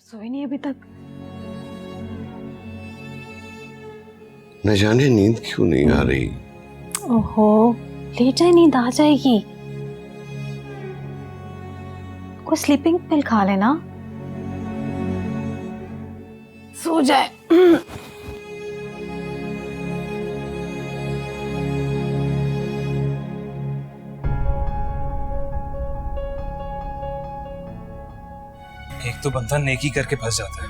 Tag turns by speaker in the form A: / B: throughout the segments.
A: सोई नहीं अभी तक।
B: न जाने नींद क्यों नहीं आ रही।
A: ओहो, लेट जाए, नींद आ जाएगी। कोई स्लीपिंग पिल खा लेना, सो जाए।
C: एक तो बंदा नेकी करके फंस जाता है,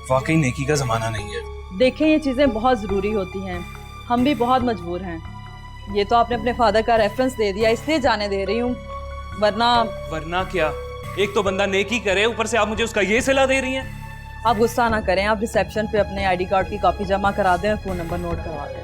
C: वाकई नेकी का जमाना नहीं है।
D: देखें, ये चीज़ें बहुत ज़रूरी होती हैं, हम भी बहुत मजबूर हैं। ये तो आपने अपने फादर का रेफरेंस दे दिया, इसलिए जाने दे रही हूँ,
C: वरना क्या। एक तो बंदा नेकी करे, ऊपर से आप मुझे उसका ये सिला दे रही हैं।
D: आप गुस्सा ना करें, आप रिसेप्शन पे अपने आईडी कार्ड की कॉपी जमा करा दें और फ़ोन नंबर नोट करवा दें।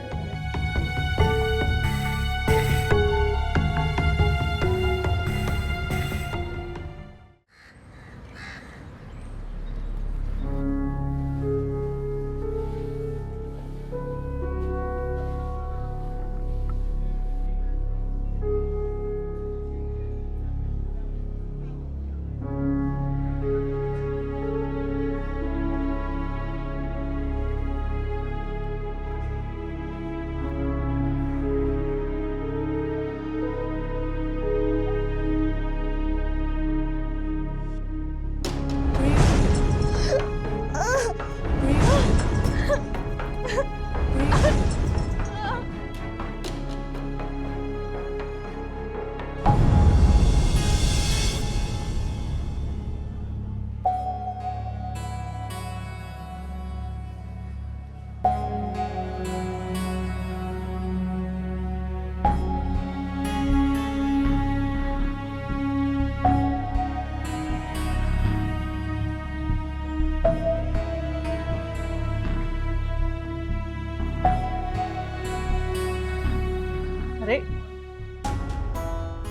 E: अरे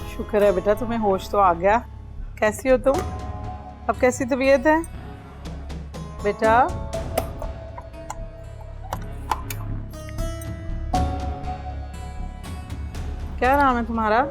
E: शुक्र है बेटा, तुम्हें होश तो आ गया। कैसी हो तुम? अब कैसी तबीयत है बेटा? क्या नाम है तुम्हारा?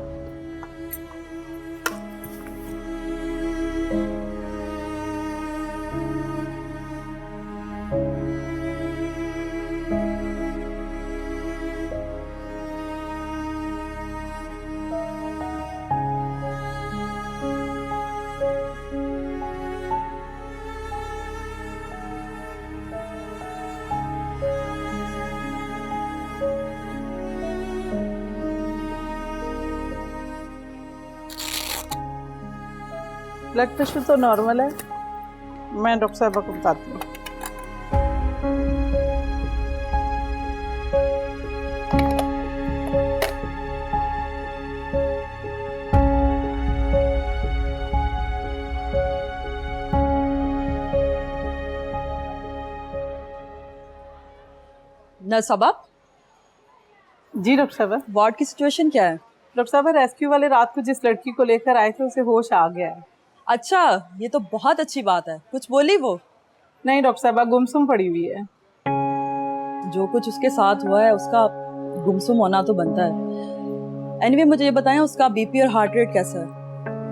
E: ब्लड प्रेशर तो नॉर्मल है, मैं डॉक्टर साहब को बताती हूँ।
D: नर्स साहब,
E: जी डॉक्टर साहब।
D: वार्ड की सिचुएशन क्या है?
E: डॉक्टर साहब, रेस्क्यू वाले रात को जिस लड़की को लेकर आए थे उसे होश आ गया है।
D: अच्छा, ये तो बहुत अच्छी बात है। कुछ बोली वो?
E: नहीं डॉक्टर साहब, गुमसुम पड़ी हुई है।
D: जो कुछ उसके साथ हुआ है उसका गुमसुम होना तो बनता है। एनीवे, मुझे ये बताएं, उसका बीपी और हार्ट रेट कैसा है?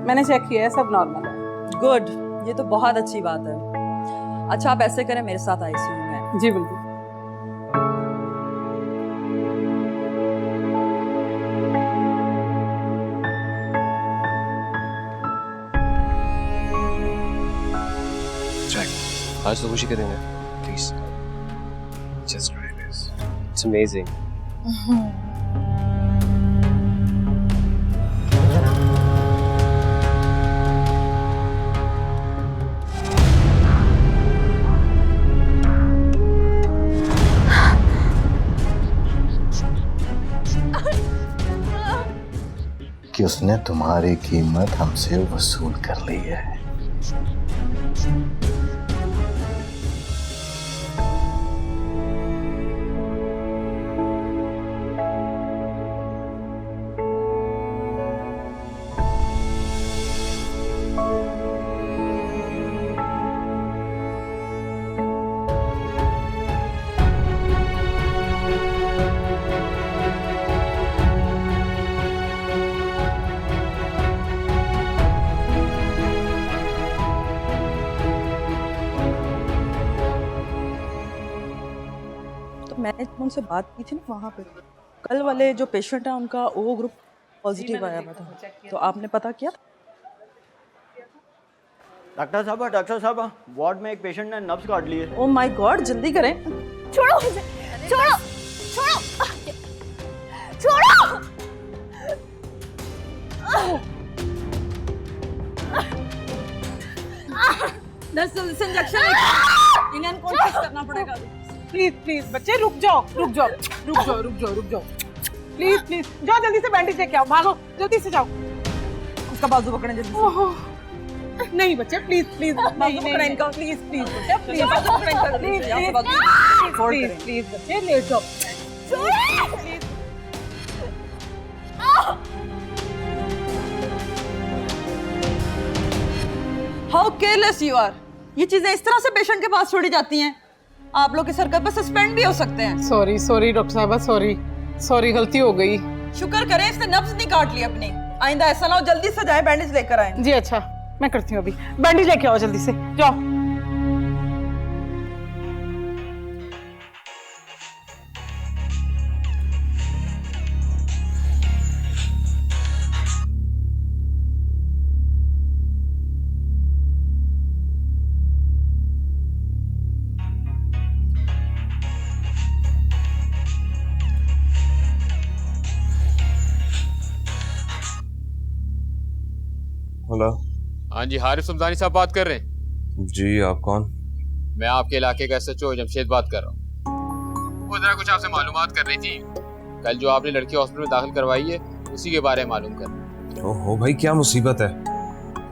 E: मैंने चेक किया है, सब नॉर्मल है।
D: गुड, ये तो बहुत अच्छी बात है। अच्छा, आप ऐसे करें, मेरे साथ आईसीयू में।
E: जी बिल्कुल।
F: आज तो खुशी करेंगे, please. Just try this. It's amazing.
G: कि उसने तुम्हारी कीमत हमसे वसूल कर ली है।
D: तो मैंने उनसे बात की थी ना वहाँ पे, कल वाले जो पेशेंट है उनका ओ ग्रुप पॉजिटिव आया हुआ था, तो आपने पता किया?
H: डॉक्टर साहब वार्ड में एक पेशेंट ने नब्ज काट ली है।
D: ओ माय गॉड, जल्दी करें।
I: छोड़ो मुझे, छोड़ो छोड़ो छोड़ो।
D: नर्स इंजेक्शन इन्हें अनकॉन्शियस करना पड़ेगा।
E: प्लीज प्लीज बच्चे रुक जाओ रुक जाओ रुक जाओ रुक जाओ रुक जाओ, प्लीज प्लीज जाओ जल्दी से बैंडेज लेके आओ, भागो जल्दी से जाओ।
D: उसका बाजू पकड़े जल्दी से।
E: ओहो नहीं बच्चे प्लीज प्लीज
D: बाजू पकड़े इनका, प्लीज प्लीज बच्चे, प्लीज बाजू पकड़े इनका, प्लीज
E: प्लीज प्लीज बच्चे लेट जाओ।
D: How careless you are. ये चीजें इस तरह से पेशेंट के पास छोड़ी जाती हैं। आप लोग के सर्कल पर सस्पेंड भी हो सकते हैं।
E: सॉरी सॉरी डॉक्टर साहब, सॉरी सॉरी, गलती हो गई।
D: शुक्र करें इसने नब्ज नहीं काट ली अपनी। आइंदा ऐसा ना हो, जल्दी से जाए बैंडेज लेकर आए।
E: जी अच्छा, मैं करती हूँ अभी। बैंडेज लेके आओ जल्दी से, जाओ।
C: हेलो।
J: हाँ जी, हारिस सुल्तानी साहब बात कर रहे हैं?
C: जी, आप कौन?
J: मैं आपके इलाके का SHO जमशेद बात कर रहा हूँ। वो जरा कुछ आपसे मालूमात करनी थी। कल जो आपने लड़की हॉस्पिटल में दाखिल करवाई है उसी के बारे में मालूम करना।
C: ओहो भाई, क्या मुसीबत है?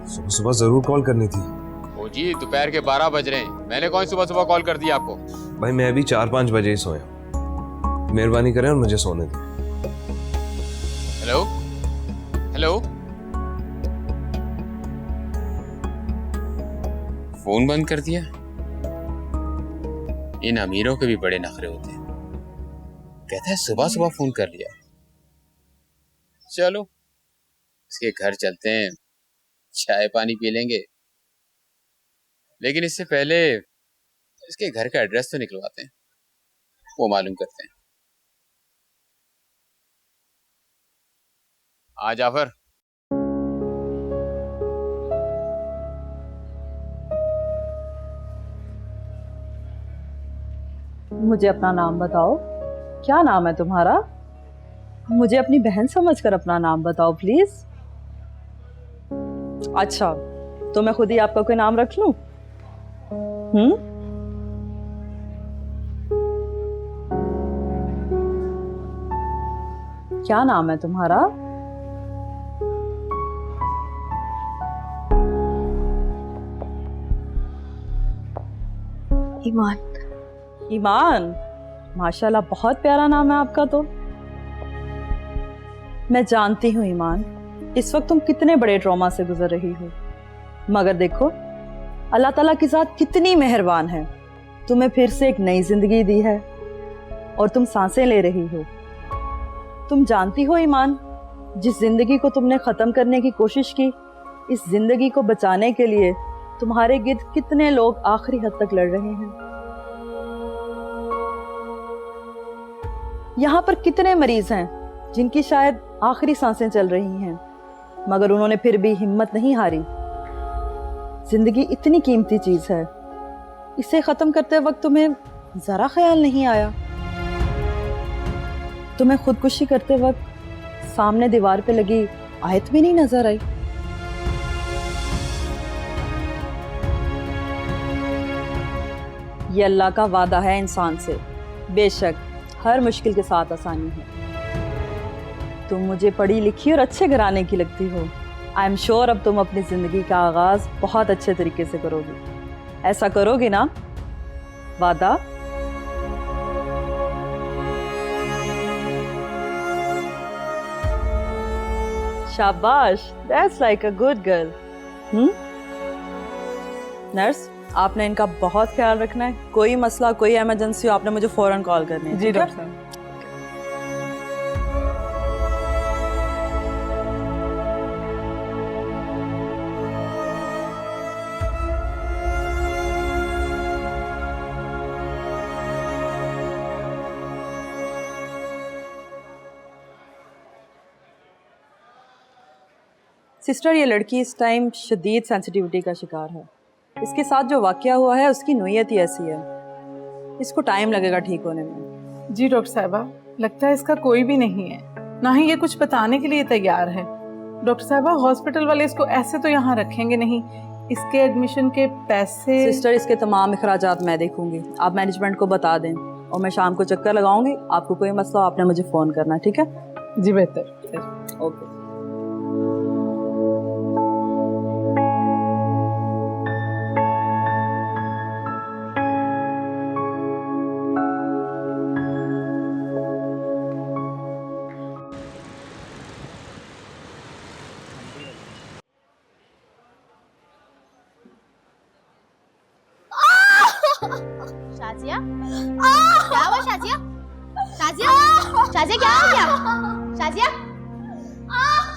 C: सुबह सुबह जरूर कॉल करनी थी।
J: ओ जी, दोपहर के 12 बज रहे हैं, मैंने कौन सुबह सुबह कॉल कर दिया आपको?
C: भाई मैं अभी 4-5 बजे ही सोया। मेहरबानी करें और मुझे सोने दें।
J: हेलो हेलो, फोन बंद कर दिया। इन अमीरों के भी बड़े नखरे होते हैं। कहता है सुबह सुबह फोन कर लिया। चलो इसके घर चलते हैं, चाय पानी पी लेंगे, लेकिन इससे पहले इसके घर का एड्रेस तो निकलवाते हैं, वो मालूम करते हैं। आ जाफर,
D: मुझे अपना नाम बताओ। क्या नाम है तुम्हारा? मुझे अपनी बहन समझकर अपना नाम बताओ प्लीज। अच्छा, तो मैं खुद ही आपका कोई नाम रख लूं? क्या नाम है तुम्हारा?
A: ईमान।
D: ईमान, माशाल्लाह बहुत प्यारा नाम है आपका। तो मैं जानती हूँ ईमान, इस वक्त तुम कितने बड़े ट्रॉमा से गुजर रही हो, मगर देखो अल्लाह ताला की ज़ात कितनी मेहरबान है, तुम्हें फिर से एक नई जिंदगी दी है और तुम सांसें ले रही हो। तुम जानती हो ईमान, जिस जिंदगी को तुमने खत्म करने की कोशिश की, इस जिंदगी को बचाने के लिए तुम्हारे गिर्द कितने लोग आखिरी हद तक लड़ रहे हैं। यहाँ पर कितने मरीज हैं जिनकी शायद आखिरी सांसें चल रही हैं, मगर उन्होंने फिर भी हिम्मत नहीं हारी। जिंदगी इतनी कीमती चीज है, इसे खत्म करते वक्त तुम्हें जरा ख्याल नहीं आया? तुम्हें खुदकुशी करते वक्त सामने दीवार पे लगी आयत भी नहीं नजर आई? ये अल्लाह का वादा है इंसान से, बेशक हर मुश्किल के साथ आसानी है। तुम मुझे पढ़ी लिखी और अच्छे घराने की लगती हो। आई एम श्योर अब तुम अपनी जिंदगी का आगाज बहुत अच्छे तरीके से करोगी। ऐसा करोगी ना? वादा? शाबाश, that's like a good girl. Nurse, आपने इनका बहुत ख्याल रखना है। कोई मसला, कोई इमरजेंसी हो, आपने मुझे फौरन कॉल करनी है।
E: जी डॉक्टर साहब।
D: सिस्टर, ये लड़की इस टाइम शदीद सेंसिटिविटी का शिकार है। इसके साथ जो वाकया हुआ है उसकी नोयत ही ऐसी है, इसको टाइम लगेगा ठीक होने में।
E: जी डॉक्टर साहिबा, लगता है इसका कोई भी नहीं है, ना ही ये कुछ बताने के लिए तैयार है। डॉक्टर साहिबा, हॉस्पिटल वाले इसको ऐसे तो यहाँ रखेंगे नहीं, इसके एडमिशन के पैसे।
D: सिस्टर, इसके तमाम अखराजात मैं देखूंगी, आप मैनेजमेंट को बता दें और मैं शाम को चक्कर लगाऊंगी। आपको कोई मसला हो आपने मुझे फ़ोन करना, ठीक है?
E: जी बेहतर।
D: ओके।
I: शाजिया, क्या हुआ शाजिया? शाजिया, शाजिया क्या हो गया? शाजिया,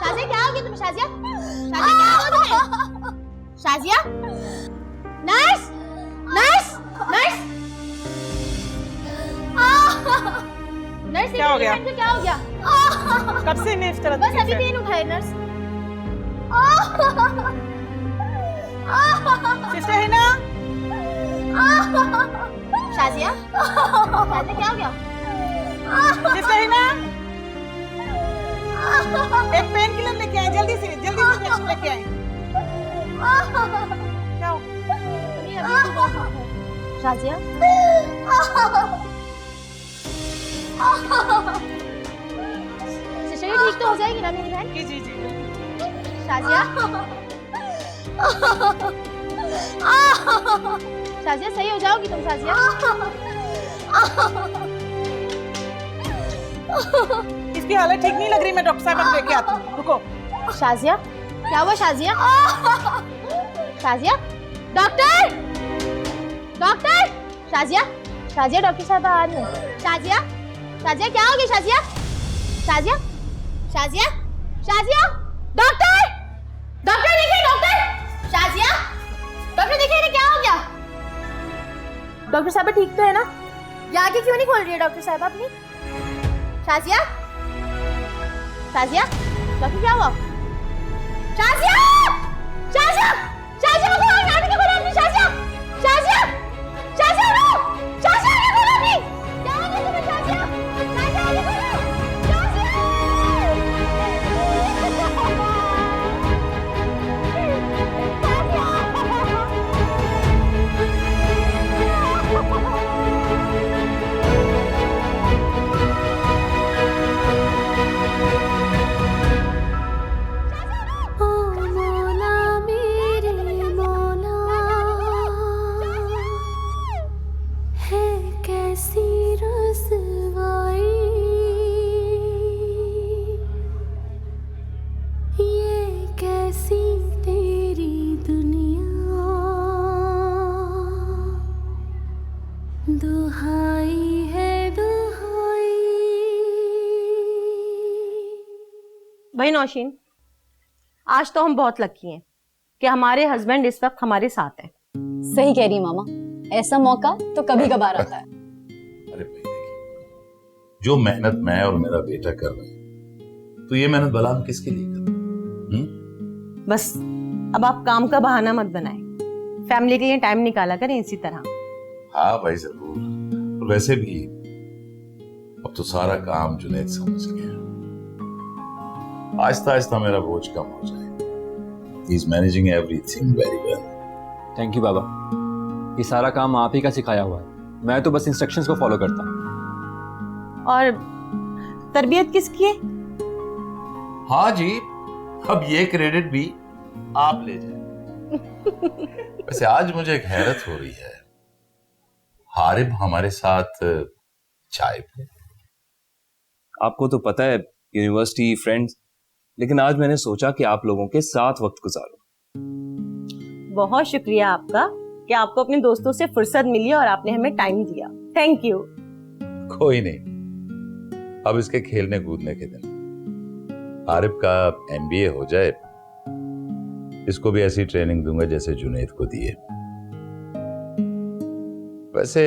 I: शाजिया क्या हो गया तुम्हें? शाजिया, शाजिया क्या हुआ तुम्हें? Shazia, nurse, nurse, nurse, nurse,
E: क्या हो गया?
I: क्या हो गया?
E: कब से मैं इस तरह
I: बस अभी पेन उठाए नर्स।
E: सिस्टर है ना?
I: शाजिया, शाजिया क्या हो गया?
E: सिस्टर है ना? एक पेन किलर लेके आए, जल्दी से इंजेक्शन लेके आए। क्या हो?
I: शाजिया, सिस्टर ये ठीक तो हो जाएगी ना मेरी बहन?
E: जी जी जी।
I: शाजिया, शाजिया सही हो जाओगी तुम? शाजिया,
E: इसकी हालत ठीक नहीं लग रही, मैं डॉक्टर साहब को लेके आती हूँ, रुको।
I: शाजिया क्या हुआ? Shazia, Shazia, doctor, doctor, Shazia, Shazia doctor साहब आ रही है। शाजिया, शाजिया क्या हो गया? शाजिया, शाजिया, शाजिया, शाजिया, डॉक्टर, डॉक्टर देखिए, डॉक्टर, शाजिया, डॉक्टर देखिए इन्हें क्या हो गया? डॉक्टर साहब ठीक तो है ना? ये आगे क्यों नहीं खोल रही है डॉक्टर साहब अपनी? शाजिया, शाजिया, डॉक्टर क्या हुआ? शाजिया, शाजिया, शाजिया को आगे को खोलो अपनी। शाजिया, शाजिया, शाजिया रो, शाजिया आगे खोलो अपनी। क्या हो गया तुम्हें? शाजिया, शाजिया आगे खोलो,
K: भाई नौशीन, आज तो हम बहुत लकी हैं कि हमारे हस्बैंड इस वक्त हमारे साथ हैं।
A: सही कह रही मामा, ऐसा मौका तो कभी कभार आता है।
L: अरे भाई देखिए, जो मेहनत मैं और मेरा बेटा कर रहे हैं, तो ये मेहनत भला हम किसके लिए कर रहे हैं?
K: बस अब आप काम का बहाना मत बनाएं, फैमिली के लिए टाइम निकाला करें इसी तरह।
L: हाँ भाई जरूर, और वैसे भी अब तो सारा काम जुनैद समझ गया, आहिस्ता आहिस्ता मेरा बोझ कम हो जाए। He is managing everything very well.
M: Thank you बाबा, ये सारा काम आप ही का सिखाया हुआ है, मैं तो बस इंस्ट्रक्शंस को फॉलो करता हूँ।
K: और तरबियत किसकी है?
L: हाँ जी, अब ये क्रेडिट भी आप ले जाए। वैसे आज मुझे एक हैरत हो रही है, हारिब हमारे साथ चाय पे।
C: आपको तो पता है यूनिवर्सिटी फ्रेंड्स, लेकिन आज मैंने सोचा कि आप लोगों के साथ वक्त गुजारूं।
K: बहुत शुक्रिया आपका कि आपको अपने दोस्तों से फुर्सत मिली और आपने हमें टाइम दिया। Thank you.
L: कोई नहीं, अब इसके खेलने कूदने के दिन। हारिब का MBA हो जाए, इसको भी ऐसी ट्रेनिंग दूंगा जैसे जुनैद को दिए। वैसे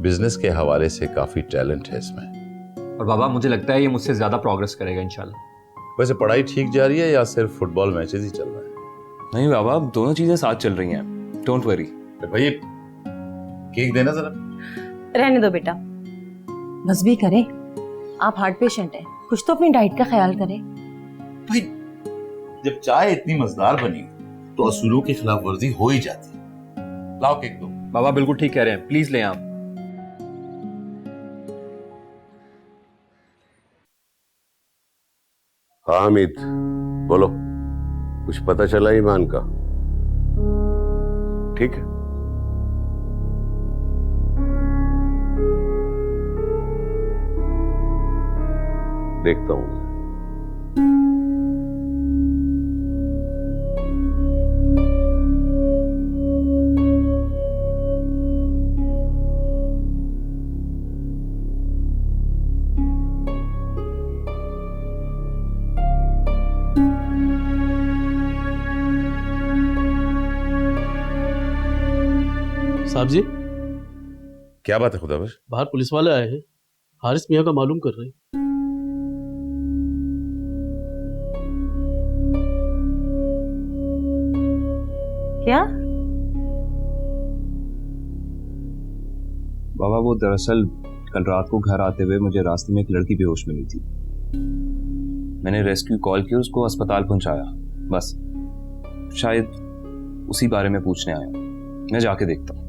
L: बिजनेस के हवाले से काफी टैलेंट है इसमें।
M: और बाबा मुझे लगता है ये मुझसे ज्यादा प्रोग्रेस करेगा इंशाल्लाह।
L: वैसे पढ़ाई ठीक जा रही है या सिर्फ फुटबॉल मैचेस ही चल रहा है?
C: नहीं बाबा, दोनों चीजें साथ चल रही हैं, डोंट वरी।
L: भाई केक देना जरा।
K: रहने दो बेटा, बस भी करें, आप हार्ट पेशेंट हैं, कुछ तो अपनी डाइट का ख्याल करें।
L: भाई जब चाय इतनी मजेदार बनी तो असूलों की खिलाफ वर्जी हो ही जाती है। लाओ केक दो।
M: बाबा बिल्कुल ठीक कह रहे हैं, प्लीज लें आप।
B: हाँ अमित, बोलो, कुछ पता चला ईमान का? ठीक है, देखता हूं।
N: साहब जी,
L: क्या बात है खुदाबख्श?
N: बाहर पुलिस वाले आए हैं, हारिस मियां का मालूम कर रहे हैं।
K: क्या?
C: बाबा वो दरअसल कल रात को घर आते हुए मुझे रास्ते में एक लड़की बेहोश मिली थी। मैंने रेस्क्यू कॉल की, उसको अस्पताल पहुंचाया। बस शायद उसी बारे में पूछने आया। मैं जाके देखता हूं।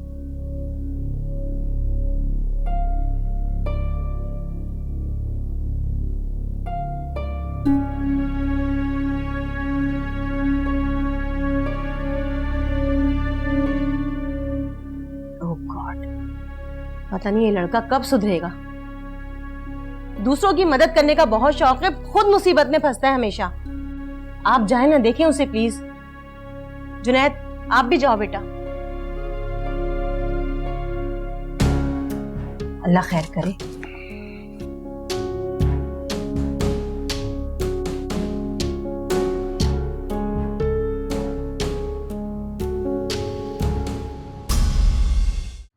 K: पता नहीं ये लड़का कब सुधरेगा। दूसरों की मदद करने का बहुत शौक है, खुद मुसीबत में फंसता है हमेशा। आप जाए ना, देखें उसे प्लीज। जुनैद आप भी जाओ बेटा। अल्लाह खैर करे।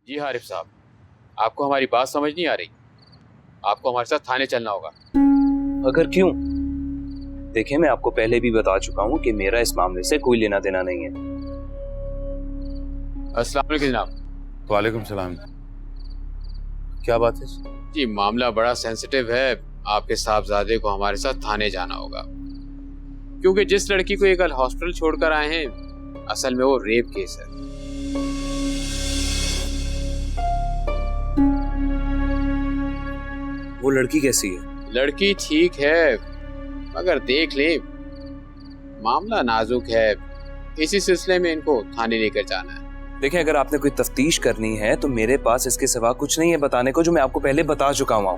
J: जी हारिफ साहब, आपको हमारी बात समझ नहीं आ रही? आपको हमारे साथ थाने चलना होगा।
C: अगर क्यों? देखिए, मैं आपको पहले भी बता चुका हूं कि मेरा इस मामले से कोई लेना देना नहीं है।
J: अस्सलाम वालेकुम जनाब।
L: वालेकुम सलाम। क्या बात है?
J: जी मामला बड़ा सेंसिटिव है, आपके साहबजादे को हमारे साथ थाने जाना होगा, क्योंकि जिस लड़की को ये कल हॉस्पिटल छोड़कर आए हैं, असल में वो रेप केस है।
C: वो लड़की कैसी है?
J: लड़की ठीक है, मगर देख ले मामला नाजुक है, इसी सिलसिले में इनको थाने लेकर जाना है।
C: देखिए, अगर आपने कोई तफ्तीश करनी है तो मेरे पास इसके सिवा कुछ नहीं है बताने को, जो मैं आपको पहले बता चुका हूँ।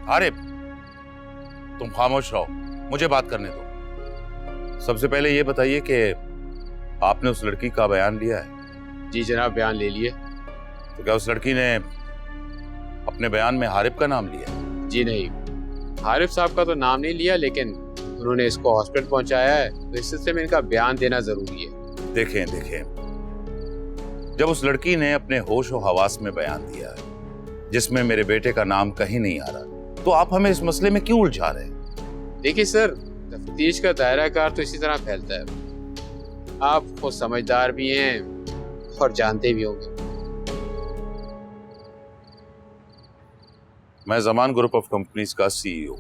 L: आरिफ, तुम खामोश रहो, मुझे बात करने दो। सबसे पहले ये बताइए कि आपने उस लड़की का बयान लिया है?
J: जी जनाब, बयान ले लिए।
L: तो क्या उस लड़की ने अपने बयान में हारिफ का नाम लिया?
J: जी नहीं, हारिफ साहब का तो नाम नहीं लिया, लेकिन उन्होंने इसको हॉस्पिटल पहुंचाया है, तो इस सिलसिले में इनका बयान देना जरूरी है।
L: देखें, जब उस लड़की ने अपने होश और हवास में बयान दिया है जिसमें मेरे बेटे का नाम कहीं नहीं आ रहा, तो आप हमें इस मसले में क्यों उलझा रहे हैं?
J: देखिए सर, तफ्तीश का दायरा कार तो इसी तरह फैलता है। आप खुद समझदार भी हैं और जानते भी होंगे।
L: मैं जमान ग्रुप ऑफ कंपनीज का सीईओ।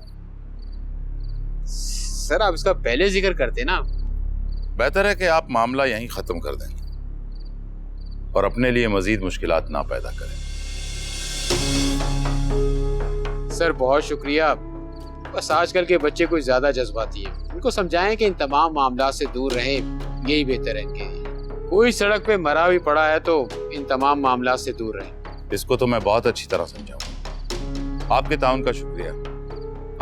J: सर आप इसका पहले जिक्र करते ना।
L: बेहतर है कि आप मामला यहीं खत्म कर दें और अपने लिए मजीद मुश्किलात ना पैदा करें।
J: सर बहुत शुक्रिया, बस आजकल के बच्चे कुछ ज्यादा जज्बाती हैं, उनको समझाएं कि इन तमाम मामलों से दूर रहें, यही बेहतर है इनके लिए। कोई सड़क पे मरा भी पड़ा है तो इन तमाम मामलों से दूर रहें।
L: इसको तो मैं बहुत अच्छी तरह समझाऊंगा। आपके ताउन का शुक्रिया,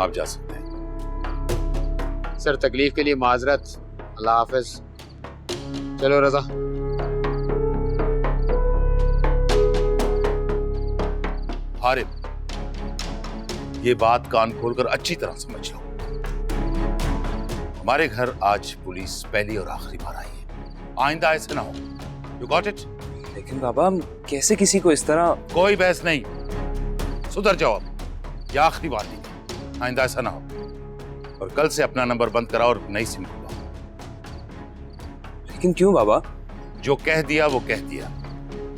L: आप जा सकते हैं।
J: सर तकलीफ के लिए माजरत, अल्लाह हाफिज। चलो रजा।
L: हारिफ, ये बात कान खोलकर अच्छी तरह समझ लो। हमारे घर आज पुलिस पहली और आखिरी बार आई है, आइंदा ऐसे ना हो। You got it?
C: लेकिन बाबा, कैसे किसी को इस तरह?
L: कोई बहस नहीं, सुधर जाओ अब, ये आखिरी बात नहीं, आइंदा ऐसा ना हो। और कल से अपना नंबर बंद कराओ और नई सिम खुलवाओ।
C: लेकिन क्यों बाबा?
L: जो कह दिया वो कह दिया,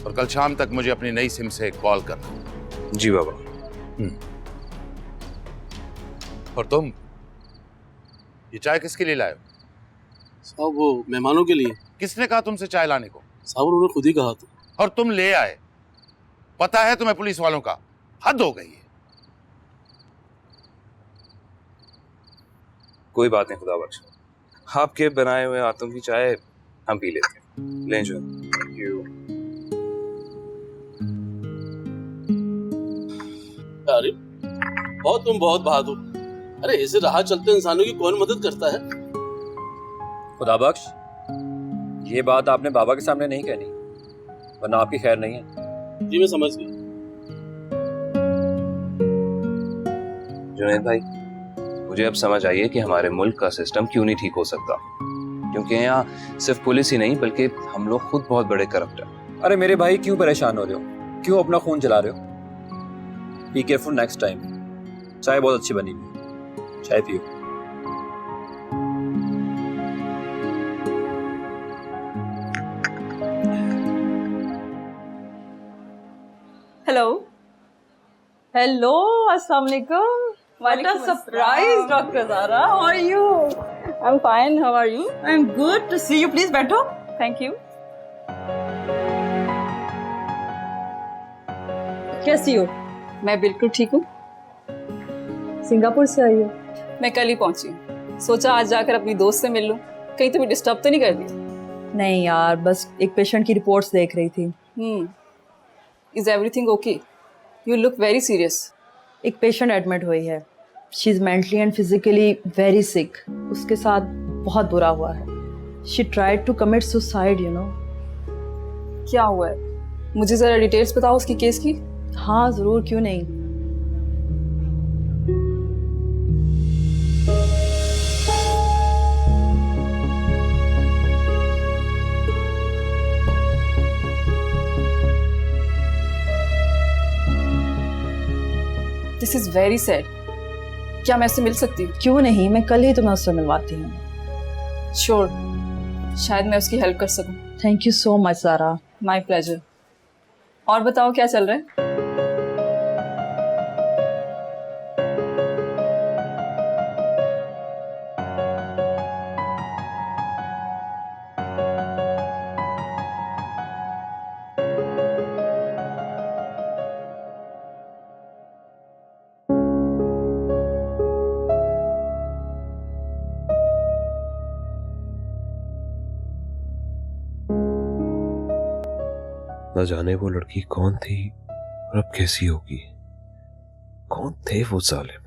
L: और कल शाम तक मुझे अपनी नई सिम से कॉल करना।
C: जी बाबा।
L: और तुम ये चाय किसके लिए लाए हो?
N: साहब वो मेहमानों के लिए।
L: किसने कहा तुमसे चाय लाने को?
N: साहब उन्होंने खुद ही कहा था।
L: और तुम ले आए। पता है तुम्हें पुलिस वालों का, हद हो गई है।
C: कोई बात नहीं खुदा बख्श, आपके बनाए हुए हाथों की चाय हम पी लेते हैं। ले जाओ। Thank you.
N: अरे तुम बहुत बहादुर। अरे ऐसे राह चलते इंसानों की कौन मदद करता है?
M: खुदा बख्श, ये बात आपने बाबा के सामने नहीं कहनी, वरना आपकी खैर नहीं है।
N: जी मैं समझ गई।
C: जुनैद भाई, मुझे अब समझ आई है कि हमारे मुल्क का सिस्टम क्यों नहीं ठीक हो सकता, क्योंकि यहाँ सिर्फ पुलिस ही नहीं बल्कि हम लोग खुद बहुत बड़े करप्ट हैं।
M: अरे मेरे भाई, क्यों परेशान हो रहे हो? क्यों अपना खून जला रहे हो? Be careful next time. चाय बहुत अच्छी बनी हुई, चाय पियो।
D: हेलो अस्सलाम वालेकुम। What a surprise, Dr. Zara. How are you? I'm fine. How are you? I'm good to see you. Please बैठो. Thank you. कैसी हो?
O: मैं बिल्कुल ठीक हूँ।
D: सिंगापुर से आई हो?
O: मैं कल ही पहुंची हूँ। सोचा आज जाकर अपनी दोस्त से मिल लूँ। कहीं तुम्हें डिस्टर्ब तो नहीं कर दी?
D: नहीं यार, बस एक पेशेंट की रिपोर्ट्स देख रही थी।
O: Is everything okay? You look very serious.
D: एक पेशेंट एडमिट हुई है। She is mentally and physically very sick. उसके साथ बहुत बुरा हुआ है। She tried to commit suicide, you know.
O: क्या हुआ है? मुझे जरा डिटेल्स बताओ उसकी केस की।
D: हाँ जरूर, क्यों नहीं।
O: This is very sad. क्या मैं उससे मिल सकती हूँ?
D: क्यों नहीं, मैं कल ही तुम्हें उससे मिलवाती हूँ।
O: Sure. शायद मैं उसकी हेल्प कर सकूँ।
D: थैंक यू सो मच सारा।
O: My pleasure. और बताओ क्या चल रहा है?
C: न जाने वो लड़की कौन थी और अब कैसी होगी। कौन थे वो जालिम?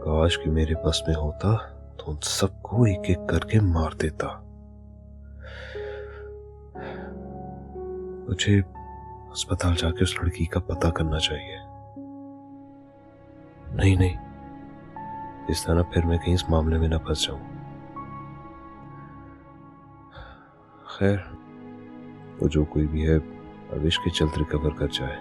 C: काश कि मेरे बस में होता तो उन सबको एक एक करके मार देता। मुझे अस्पताल जाके उस लड़की का पता करना चाहिए। नहीं, इस तरह फिर मैं कहीं इस मामले में न फंस जाऊं। खैर, वो जो कोई भी है, विश के चलते रिकवर कर जाए।